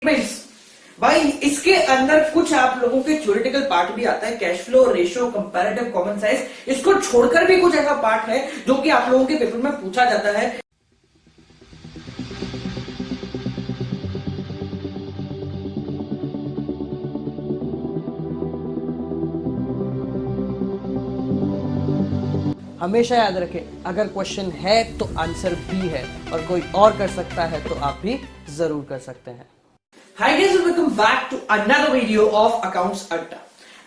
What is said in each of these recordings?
Means भाई इसके अंदर कुछ आप लोगों के थ्योरेटिकल पार्ट भी आता है, cash flow, ratio, comparative, common size, इसको छोड़कर भी कुछ ऐसा पार्ट है जो कि आप लोगों के पेपर में पूछा जाता है। हमेशा याद रखें, अगर क्वेश्चन है तो आंसर भी है, और कोई और कर सकता है तो आप भी जरूर कर सकते हैं। Hi guys, welcome back to another video of accounts Adda.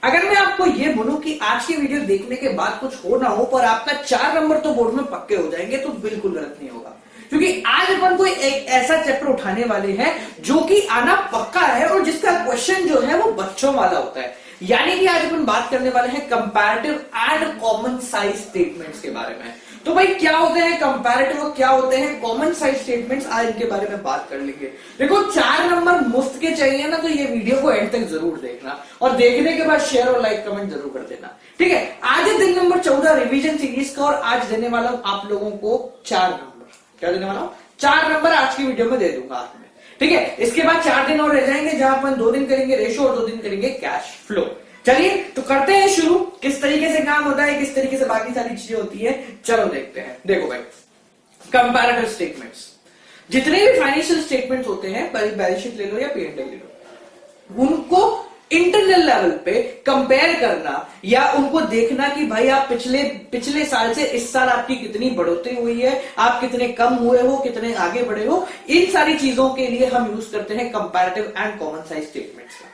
अगर मैं आपको ये बोलूं कि आज की वीडियो देखने के बाद कुछ हो ना हो पर आपका 4 नंबर तो बोर्ड में पक्के हो जाएंगे, तो बिल्कुल गलत नहीं होगा, क्योंकि आज अपन कोई एक ऐसा चैप्टर उठाने वाले हैं जो कि आना पक्का है और जिसका क्वेश्चन जो है वो बच्चों वाला होता है। यानी कि आज अपन बात करने वाले हैं comparative and common size statements के बारे में। तो भाई क्या होते हैं कंपैरेटिव और क्या होते हैं कॉमन साइज स्टेटमेंट्स, आज इनके बारे में बात कर लेंगे। देखो 4 नंबर मुफ्त के चाहिए ना, तो ये वीडियो को एंड तक जरूर देखना और देखने के बाद शेयर और लाइक कमेंट जरूर कर देना, ठीक है। आज है दिन नंबर 14 रिवीजन सीरीज का और आज देने वाला हूं आप लोगों को 4 नंबर। क्या देने वाला हूं? 4 नंबर आज की वीडियो में दे दूंगा आप में, ठीक है। इसके बाद 4 दिन और रह जाएंगे जहां अपन 2 दिन करेंगे रेशियो और 2 दिन करेंगे कैश फ्लो। चलिए तो करते हैं शुरू, किस तरीके से काम होता है, किस तरीके से बाकी सारी चीजें होती है, चलो देखते हैं। देखो भाई, कंपैरेटिव स्टेटमेंट्स, जितने भी फाइनेंशियल स्टेटमेंट्स होते हैं, बैलेंस शीट ले लो या पीएनएल ले लो, उनको इंटरनल लेवल पे कंपेयर करना या उनको देखना कि भाई आप पिछले साल से इस साल आपकी कितनी बढ़ोतरी हुई है, आप कितने कम हुए हो, कितने आगे बढ़े हो, इन सारी चीजों के लिए हम यूज करते हैं comparative and common size statements का।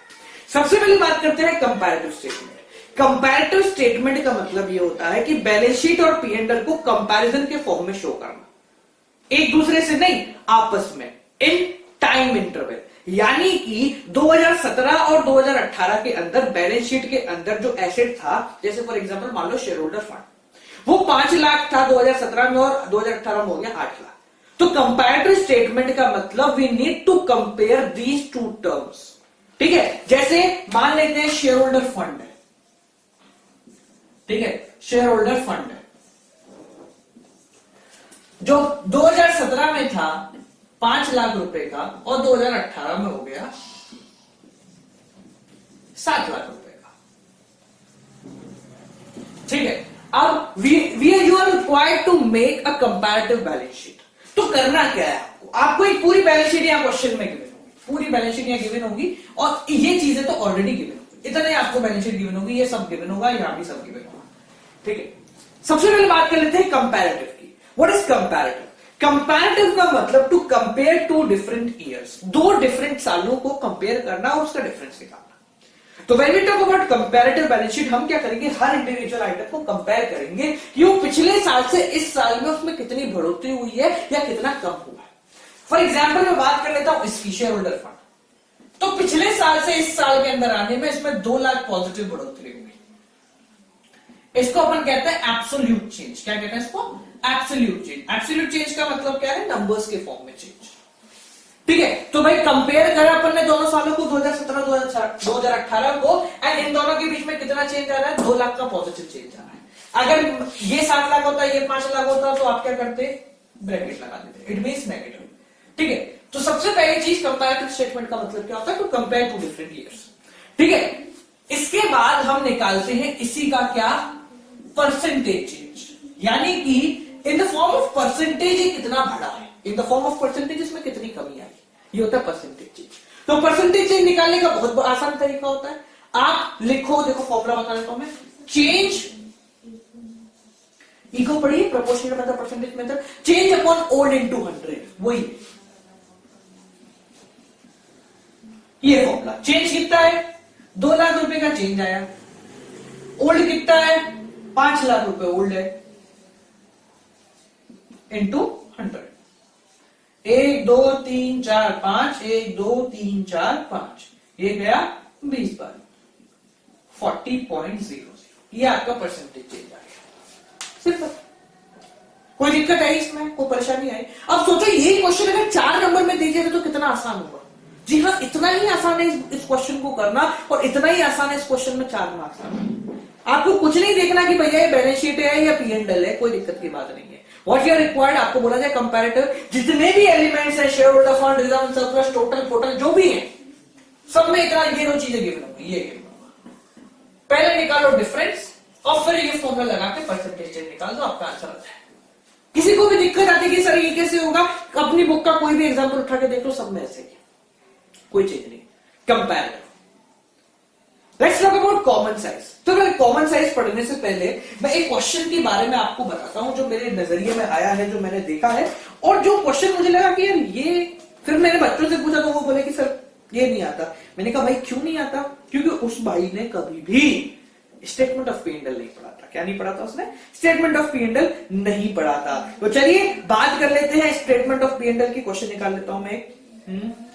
सबसे पहले बात करते हैं कंपैरेटिव स्टेटमेंट। कंपैरेटिव स्टेटमेंट का मतलब यह होता है कि बैलेंस शीट और पीएनएल को कंपैरिजन के फॉर्म में शो करना, एक दूसरे से नहीं, आपस में, इन टाइम इंटरवल। यानी कि 2017 और 2018 के अंदर बैलेंस शीट के अंदर जो एसेट था, जैसे फॉर एग्जांपल मान लो शेयर होल्डर फंड, वो 5 लाख था 2017 में और 2018 में हो गया 8 लाख। तो कंपैरेटिव स्टेटमेंट का मतलब we need to compare these two terms, ठीक है। जैसे मान लेते हैं शेयर होल्डर फंड है, ठीक है, शेयर होल्डर फंड है जो 2017 में था 5 लाख रुपए का और 2018 में हो गया 7 लाख रुपए का, ठीक है। अब you are required to make a comparative balance sheet. तो करना क्या है आपको एक पूरी बैलेंस शीट या क्वेश्चन में गिवन होगी, पूरी बैलेंस शीट यहाँ गिवन होगी और ये चीजें तो ऑलरेडी गिवन होगी, इतना ही आपको बैलेंस शीट गिवन होगी, ये सब गिवन होगा, यहां भी सब गिवन होगा, ठीक है। सबसे पहले बात कर लेते हैं कंपैरेटिव की। What is comparative? कंपैरेटिव का मतलब to compare 2 different years, 2 different सालों को कंपेयर करना और उसका डिफरेंस निकालना। तो when we talk about comparative balance sheet, हम क्या करेंगे, हर इंडिविजुअल आइटम को कंपेयर करेंगे कि वो पिछले साल से इस साल में उसमें कितनी बढ़ोतरी हुई है या कितना कम हुआ है। फॉर एग्जाम्पल मैं बात कर लेता हूं इसकी शेयर होल्डर फंड, तो पिछले साल से इस साल के अंदर आने में इसमें 2 लाख पॉजिटिव बढ़ोतरी हुई। इसको अपन कहते हैं एब्सोल्यूट चेंज। क्या कहते हैं इसको? Absolute change. एब्सोल्यूट चेंज का मतलब क्या है? नंबर्स के फॉर्म में चेंज, ठीक है। तो भाई कंपेयर करा अपन ने दोनों सालों को, 2017 2018 को, एंड इन दोनों के बीच में कितना चेंज आ रहा है? 2 लाख का पॉजिटिव चेंज आ रहा है। अगर ये 7 लाख होता, ये 5 लाख होता, तो आप क्या करते? ब्रैकेट लगा देते, इट मींस नेगेटिव, ठीक है। तो सबसे पहली चीज कंपैरेटिव स्टेटमेंट का मतलब क्या होता है? टू कंपेयर 2 डिफरेंट ईयर्स, ठीक है। इसके बाद हम निकालते हैं इसी का क्या? Percentage change. यानी कि in the form of percentage ये कितना बढ़ा है, in the form of percentage इसमें कितनी कमी आई, ये होता है परसेंटेज चेंज। तो परसेंटेज चेंज निकालने का बहुत आसान तरीका होता है, आप लिखो, देखो फॉर्मूला बता देता हूं मैं, चेंज इको पढ़िए, proportional method, percentage method, change upon old into 100, वही ये फॉर्मूला। चेंज कितना है? 2 लाख रुपए का चेंज आया। ओल्ड कितना है? 5 लाख रुपए ओल्ड है, इंटू 100। 1 2 3 4 5, 1 2 3 4 5, ये गया 20 बार, 40.00, ये आपका परसेंटेज चेंज आ गया। सिर्फ कोई दिक्कत आई इसमें? कोई परेशानी आई? अब सोचो यही क्वेश्चन अगर 4 नंबर में दीजिएगा तो कितना आसान होगा। जी हाँ, इतना ही आसान है इस क्वेश्चन को करना और इतना ही आसान है इस क्वेश्चन में 4 मार्क्स आना। आपको कुछ नहीं देखना कि भैया ये बैलेंस शीट है या पीएनएल है, कोई दिक्कत की बात नहीं है। व्हाट यू आर रिक्वायर्ड, आपको बोला जाए कंपैरेटिव जितने भी एलिमेंट्स है, share holder fund, reserve and surplus, total जो भी है, सब में इतना ये दो चीजें गिवन होंगी, ये गिवन होगा। पहले निकालो डिफरेंस और फिर ये फॉर्मूला लगा के परसेंटेज निकाल दो, आपका आंसर आता है। किसी को भी दिक्कत आती है कि सर ये कैसे होगा, अपनी बुक का कोई भी एग्जांपल उठा के देख लो, सब में ऐसे ही, कोई चीज नहीं। Comparative, let's talk about common size. तो कॉमन साइज पढ़ने से पहले मैं एक क्वेश्चन के बारे में आपको बताता हूं जो मेरे नजरिए में आया है, जो मैंने देखा है, और जो क्वेश्चन मुझे लगा कि यार ये, फिर मैंने बच्चों से पूछा तो वो बोले कि सर ये नहीं आता। मैंने कहा भाई क्यों नहीं आता, क्योंकि उस भाई ने कभी भी स्टेटमेंट ऑफ पी&एल नहीं पढ़ा था। क्या नहीं पढ़ा था उसने? स्टेटमेंट ऑफ पी&एल नहीं पढ़ा था। तो चलिए बात कर लेते हैं स्टेटमेंट ऑफ पी&एल की। क्वेश्चन निकाल लेता हूं मैं।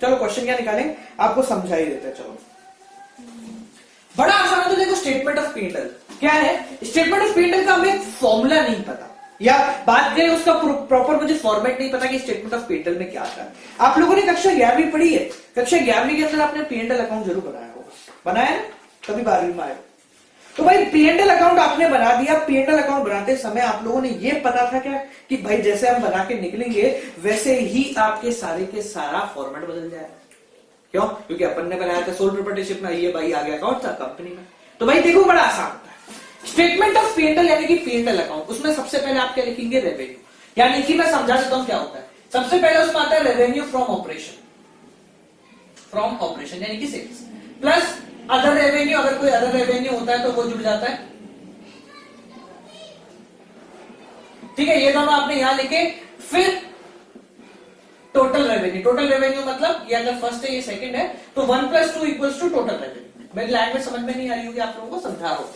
चलो क्वेश्चन क्या निकालें, आपको समझा ही देते हैं। चलो बड़ा आसान है। तो देखो स्टेटमेंट ऑफ पी&एल क्या है। स्टेटमेंट ऑफ पी&एल का हमें फॉर्मूला नहीं पता, या बात करें उसका प्रॉपर मुझे फॉर्मेट नहीं पता कि स्टेटमेंट ऑफ पी&एल में क्या आता है। आप लोगों ने कक्षा 11वीं पढ़ी है, कक्षा 11वीं के अंदर आपने पी&एल अकाउंट जरूर बनाया होगा, बनाया ना कभी 12वीं में आए। तो भाई पी&एल अकाउंट आपने बना दिया। पी&एल अकाउंट बनाते समय आप लोगों ने ये पता था क्या कि भाई जैसे हम बना के निकलेंगे वैसे ही आपके सारे के सारा फॉर्मेट बदल जाएगा। क्यों? क्योंकि अपन ने बनाया था सोल प्रोप्राइटरशिप में, ये भाई आ गया अकाउंट था कंपनी में। तो भाई देखो बड़ा आसान होता है। स्टेटमेंट ऑफ पी&एल यानी कि पी&एल अकाउंट, उसमें सबसे पहले आप क्या लिखेंगे? रेवेन्यू। यानी कि मैं समझा देता हूं क्या होता है। सबसे पहले उसमें आता है revenue from operation, from operation यानी कि सेल्स, प्लस अदर रेवेन्यू। अगर कोई अदर रेवेन्यू होता है तो वो जुड़ जाता है। ठीक है, ये दोनों आपने यहां लिखे। फिर टोटल रेवेन्यू। टोटल रेवेन्यू मतलब ये अगर फर्स्ट है ये सेकंड है तो 1 + 2 = टोटल रेवेन्यू। मेरी लैंग्वेज समझ में नहीं आ रही होगी, आप लोगों को समझा रहा हूं।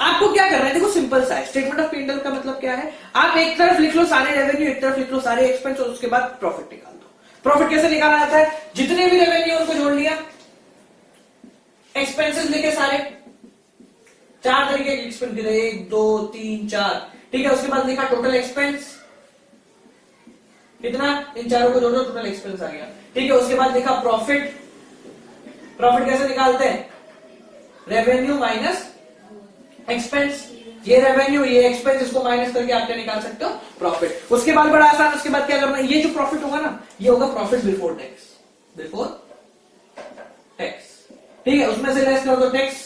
आपको क्या करना है, देखो सिंपल सा है। स्टेटमेंट ऑफ पी&एल का मतलब क्या है, आप एक तरफ लिख लो सारे रेवेन्यू, एक तरफ लिख लो सारे एक्सपेंस, और उसके बाद प्रॉफिट निकाल दो। प्रॉफिट कैसे निकाला जाता है? जितने भी रेवेन्यू उनको जोड़ लिया, एक्सपेंसेस लिखे सारे, 4 तरीके के एक्सपेंस गिरे, 1 2 3 4। ठीक है, उसके बाद लिखा टोटल एक्सपेंस कितना, इन चारों को जोड़ो टोटल एक्सपेंस आ गया। ठीक है, उसके बाद लिखा प्रॉफिट। प्रॉफिट कैसे निकालते हैं? Revenue minus expense. ये रेवेन्यू ये एक्सपेंस, इसको माइनस करके आप क्या निकाल सकते हो? प्रॉफिट। उसके बाद बड़ा आसान, उसके बाद क्या करना है, ये जो प्रॉफिट होगा ना ये होगा profit before tax, before tax. ठीक है, उसमें से लेस कर दो टैक्स,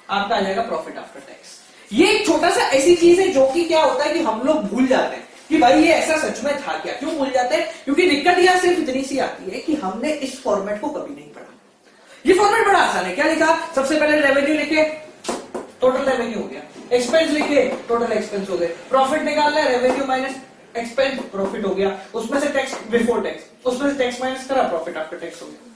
आपका आ जाएगा प्रॉफिट आफ्टर टैक्स। ये एक छोटा सा ऐसी चीज है जो कि क्या होता है कि हम लोग भूल जाते हैं कि भाई ये ऐसा सच में था क्या। क्यों भूल जाते हैं? क्योंकि दिक्कत यहां सिर्फ इतनी सी आती है कि हमने इस फॉर्मेट को कभी नहीं पढ़ा। ये फॉर्मेट बड़ा आसान है। क्या लिखा? सबसे पहले रेवेन्यू लिखे, टोटल रेवेन्यू हो गया। एक्सपेंस लिखे, टोटल एक्सपेंस हो गए। प्रॉफिट निकालना है, रेवेन्यू माइनस एक्सपेंस, प्रॉफिट हो गया। उसमें से टैक्स बिफोर टैक्स, उसमें से टैक्स माइनस करा, प्रॉफिट आफ्टर टैक्स हो गया।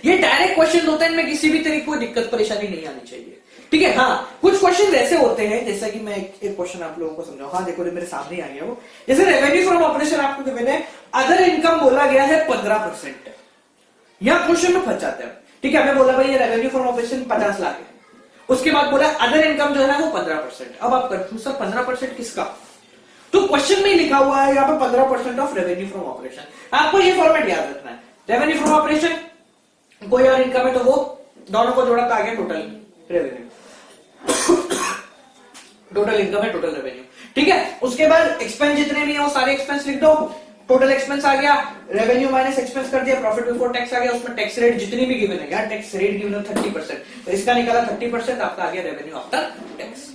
ये डायरेक्ट क्वेश्चन होते हैं, इनमें किसी भी तरीके कोई दिक्कत परेशानी नहीं आनी चाहिए। ठीक है, हाँ कुछ क्वेश्चन ऐसे होते हैं, जैसा कि मैं एक क्वेश्चन आप लोगों को समझाऊं। हाँ देखो मेरे सामने आ गया वो, जैसे रेवेन्यू फ्रॉम ऑपरेशन आपको गिवन है, अदर इनकम बोला गया है 15%। यहां क्वेश्चन में फंस जाते हैं। ठीक है, हमें बोला भाई ये रेवेन्यू फ्रॉम ऑपरेशन 50 लाख है, उसके बाद बोला अदर इनकम जो है ना वो 15%। अब आप कंफ्यूज, सर 15% किसका? तो क्वेश्चन में लिखा हुआ है यहाँ पे 15% ऑफ रेवेन्यू फ्रॉम ऑपरेशन। आपको ये फॉर्मेट याद रखना है। रेवेन्यू फ्रॉम ऑपरेशन, कोई और इनकम है तो वो दोनों को जोड़ा तो आ गया टोटल रेवेन्यू। टोटल इनकम है, टोटल रेवेन्यू। ठीक है, उसके बाद एक्सपेंस जितने भी है वो सारे एक्सपेंस लिख दो। टोटल एक्सपेंस आ गया, रेवेन्यू माइनस एक्सपेंस कर दिया, प्रॉफिट बिफोर टैक्स आ गया। उसमें टैक्स रेट जितनी भी गिवन है, यार टैक्स रेट गिवन है 30%, तो इसका निकाला 30%, आपका आ गया रेवेन्यू आफ्टर टैक्स।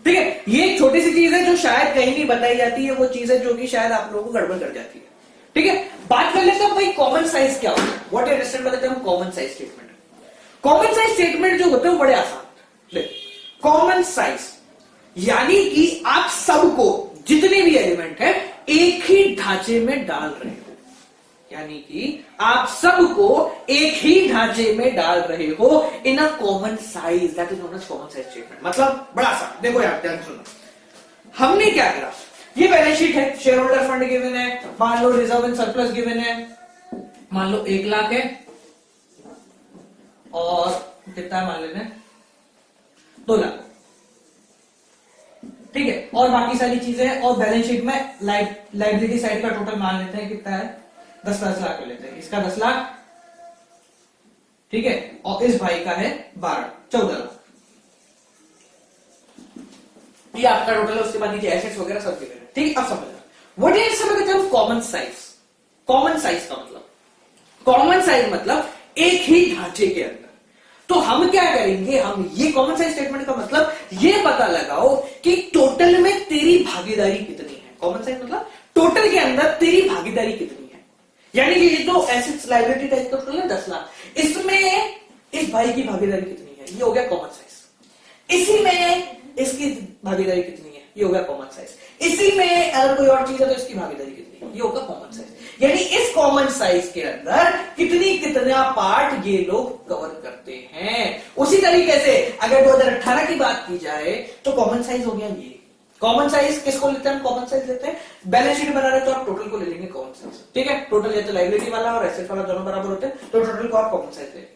ठीक है, ये एक छोटी सी चीज है जो शायद कहीं नहीं बताई जाती है, वो चीज है जो कि शायद आप लोगों को गड़बड़ कर जाती है। ठीक है, बात कर लेते हैं भाई कॉमन साइज क्या होता है। व्हाट अंडरस्टैंड बताते हैं हम common size statement. Common size statement जो होते हैं वो बड़े आसान। कॉमन साइज यानी कि आप सबको जितने भी एलिमेंट है एक ही ढांचे में डाल रहे हो, यानी कि आप सबको एक ही ढांचे में डाल रहे हो in a common size, that is known as common size statement. मतलब बड़ा सा, देखो यार ध्यान सुनो, हमने क्या करा, ये बैलेंस शीट है, शेयर होल्डर फंड गिवन है, मान लो रिजर्व एंड सरप्लस गिवन है, मान लो 1 लाख है, और कितना मान लेना 2 लाख। ठीक है, और बाकी सारी चीजें, और बैलेंस शीट में लाइबिलिटी साइड का टोटल मान लेते हैं कितना है, 10 लाख लेते हैं, इसका 10 लाख। ठीक है, और इस भाई का है 14 लाख। ये आपका टोटल है, उसके बाद नीचे एसेट्स वगैरह सब गिवन है। ठीक है, अब समझना व्हाट इज कहते हैं कॉमन साइज। कॉमन साइज का मतलब, कॉमन साइज मतलब एक ही ढांचे के अंदर। तो हम क्या करेंगे, हम ये कॉमन साइज स्टेटमेंट का मतलब ये पता लगाओ कि टोटल में तेरी भागीदारी कितनी है। कॉमन साइज मतलब टोटल के अंदर तेरी भागीदारी कितनी है। यानी कि ये जो एसेट्स लायबिलिटी टाइप का टोटल है 10 लाख, इसमें इस भाई की भागीदारी कितनी है, ये हो गया कॉमन साइज। इसी में इसकी भागीदारी कितनी है, ये होगा कॉमन साइज। इसी में अगर कोई और चीज है तो इसकी भागीदारी कितनी है, ये होगा कॉमन साइज। यानी इस कॉमन साइज के अंदर कितना पार्ट ये लोग कवर करते हैं। उसी तरीके से अगर 2018 की बात की जाए तो कॉमन साइज हो गया ये। कॉमन साइज किसको लेते हैं, कॉमन साइज लेते हैं बैलेंस शीट बना रहे तो आप टोटल को ले लेंगे कॉमन साइज। ठीक है, टोटल या तो लायबिलिटी वाला और एसेट वाला दोनों बराबर होते हैं, तो टोटल को आप कॉमन साइज ले लेंगे।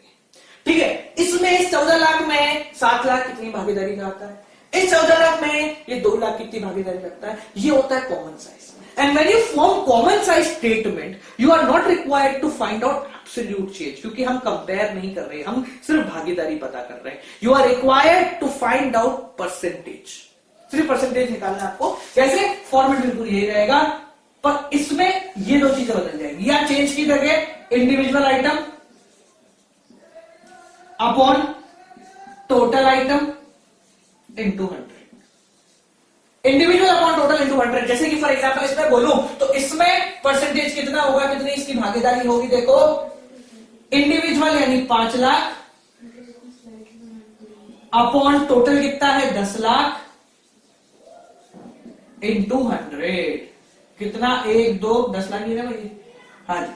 ठीक है, इसमें इस 14 लाख में 7 लाख कितनी भागीदारी का आता है, इस 14 लाख में ये 2 लाख कितनी भागीदारी रखता है, ये होता है common size. And when you form common size statement you are not required to find out absolute change, क्योंकि हम कंपेयर नहीं कर रहे, हम सिर्फ भागीदारी पता कर रहे हैं। You are required to find out percentage, सिर्फ परसेंटेज निकालना आपको। कैसे, फॉर्मेट बिल्कुल यही रहेगा, पर इसमें ये दो चीजें बदल जाएंगी। या चेंज की जगह individual item upon total item into 100, individual upon total into 100। जैसे कि फॉर एग्जांपल इसमें बोलूं तो इसमें परसेंटेज कितना होगा, कितनी इसकी भागीदारी होगी। देखो इंडिविजुअल यानी 5 लाख अपॉन टोटल कितना है 10 लाख इंटू 100 कितना 1 2 10 लाख ही ना भाई, हाँ जी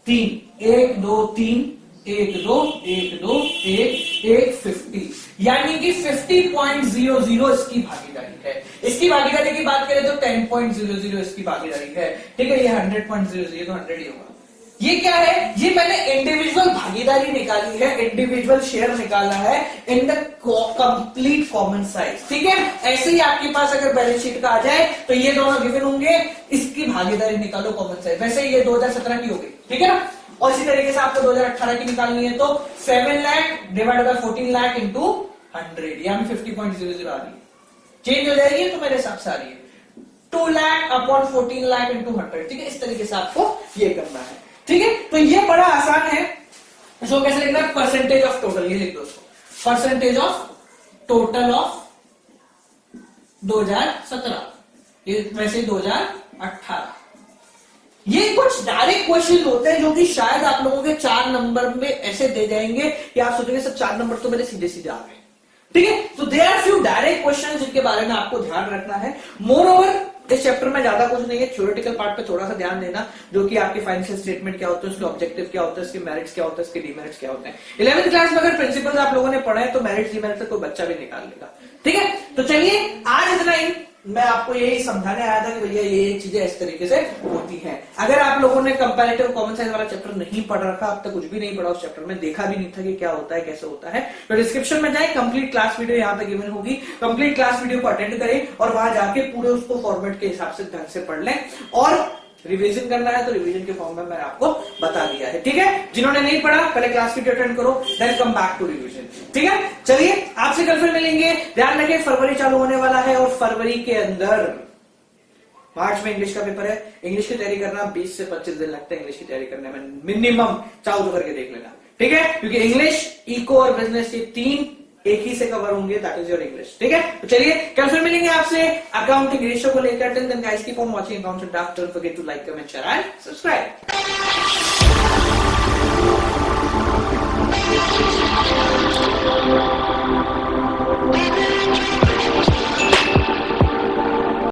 3 1 2 3 1 2 1 2 1 1 50, यानी कि 50.00 इसकी भागीदारी है। इसकी भागीदारी की बात करें तो 10.00 इसकी भागीदारी है। ठीक है, ये 100.00 तो 100 ही होगा। ये क्या है, ये मैंने इंडिविजुअल भागीदारी निकाली है, इंडिविजुअल शेयर निकाला है in the complete common size. ठीक है, ऐसे ही आपके पास अगर बैलेंस शीट का आ जाए तो ये दोनों गिवन होंगे, इसकी भागीदारी निकालो कॉमन साइज। वैसे ये 2017 की हो गई, ठीक है ना। और इसी तरीके से आपको 2018 की निकालनी है तो 7 lakh divide by 14 lakh into 100, यानी 50.00 आ रही है। चेंज हो जाएगी तो मेरे हिसाब से आ रही है 2 लाख अपॉन 14 लाख इंटू 100। ठीक है, इस तरीके से आपको ये करना है। ठीक है, तो ये बड़ा आसान है। इसको कैसे लिखना है, परसेंटेज ऑफ टोटल, ये लिख दो उसको, परसेंटेज ऑफ टोटल ऑफ 2017, ये वैसे 2018। ये कुछ डायरेक्ट क्वेश्चन होते हैं जो कि शायद आप लोगों के 4 नंबर में ऐसे दे जाएंगे कि आप सोचेंगे सर 4 नंबर तो मेरे सीधे सीधे आ गए। ठीक है, तो there are few direct question जिनके बारे में आपको ध्यान रखना है। मोर ओवर इस चैप्टर में ज्यादा कुछ नहीं है, थ्योरेटिकल पार्ट पे थोड़ा सा ध्यान देना, जो कि आपके फाइनेंशियल स्टेटमेंट क्या होते हैं, उसके ऑब्जेक्टिव क्या होता है, उसके मेरिट्स क्या होता है, उसके डिमेरिट्स क्या होते हैं। 11th क्लास में अगर प्रिंसिपल्स आप लोगों ने पढ़े तो मेरिट्स डिमेरिट्स कोई बच्चा भी निकाल लेगा। ठीक है, तो चलिए आज इतना ही, मैं आपको यही समझाने आया था कि भैया ये चीजें इस तरीके से होती हैं। अगर आप लोगों ने कंपैरेटिव कॉमन साइज वाला चैप्टर नहीं पढ़ रखा, अब तक कुछ भी नहीं पढ़ा उस चैप्टर में, देखा भी नहीं था कि क्या होता है कैसे होता है, तो डिस्क्रिप्शन में जाए, कंप्लीट क्लास वीडियो यहाँ पे गिवन होगी, कंप्लीट क्लास वीडियो को अटेंड करें और वहां जाके पूरे उसको फॉर्मेट के हिसाब से ढंग से पढ़ लें। और रिवीजन करना है तो रिवीजन के फॉर्म में मैंने आपको बता दिया है। ठीक है, जिन्होंने नहीं पढ़ा पहले क्लास वीडियो अटेंड करो, then come back to revision. ठीक है, चलिए आपसे कल फिर मिलेंगे। ध्यान रखें फरवरी चालू होने वाला है और फरवरी के अंदर मार्च में इंग्लिश का पेपर है। इंग्लिश की तैयारी करना 20 से 25 दिन लगता है इंग्लिश की तैयारी करने में मिनिमम, चाहो तो करके देख लेना। ठीक है, क्योंकि इंग्लिश, इको और बिजनेस ये 3 एक ही से कवर होंगे, दैट इज योर इंग्लिश। ठीक है, तो चलिए कल फिर मिलेंगे आपसे अकाउंटिंग रेशियो को लेकर। Till then guys keep on watching accounts and doctor, don't forget to like, comment, share and subscribe.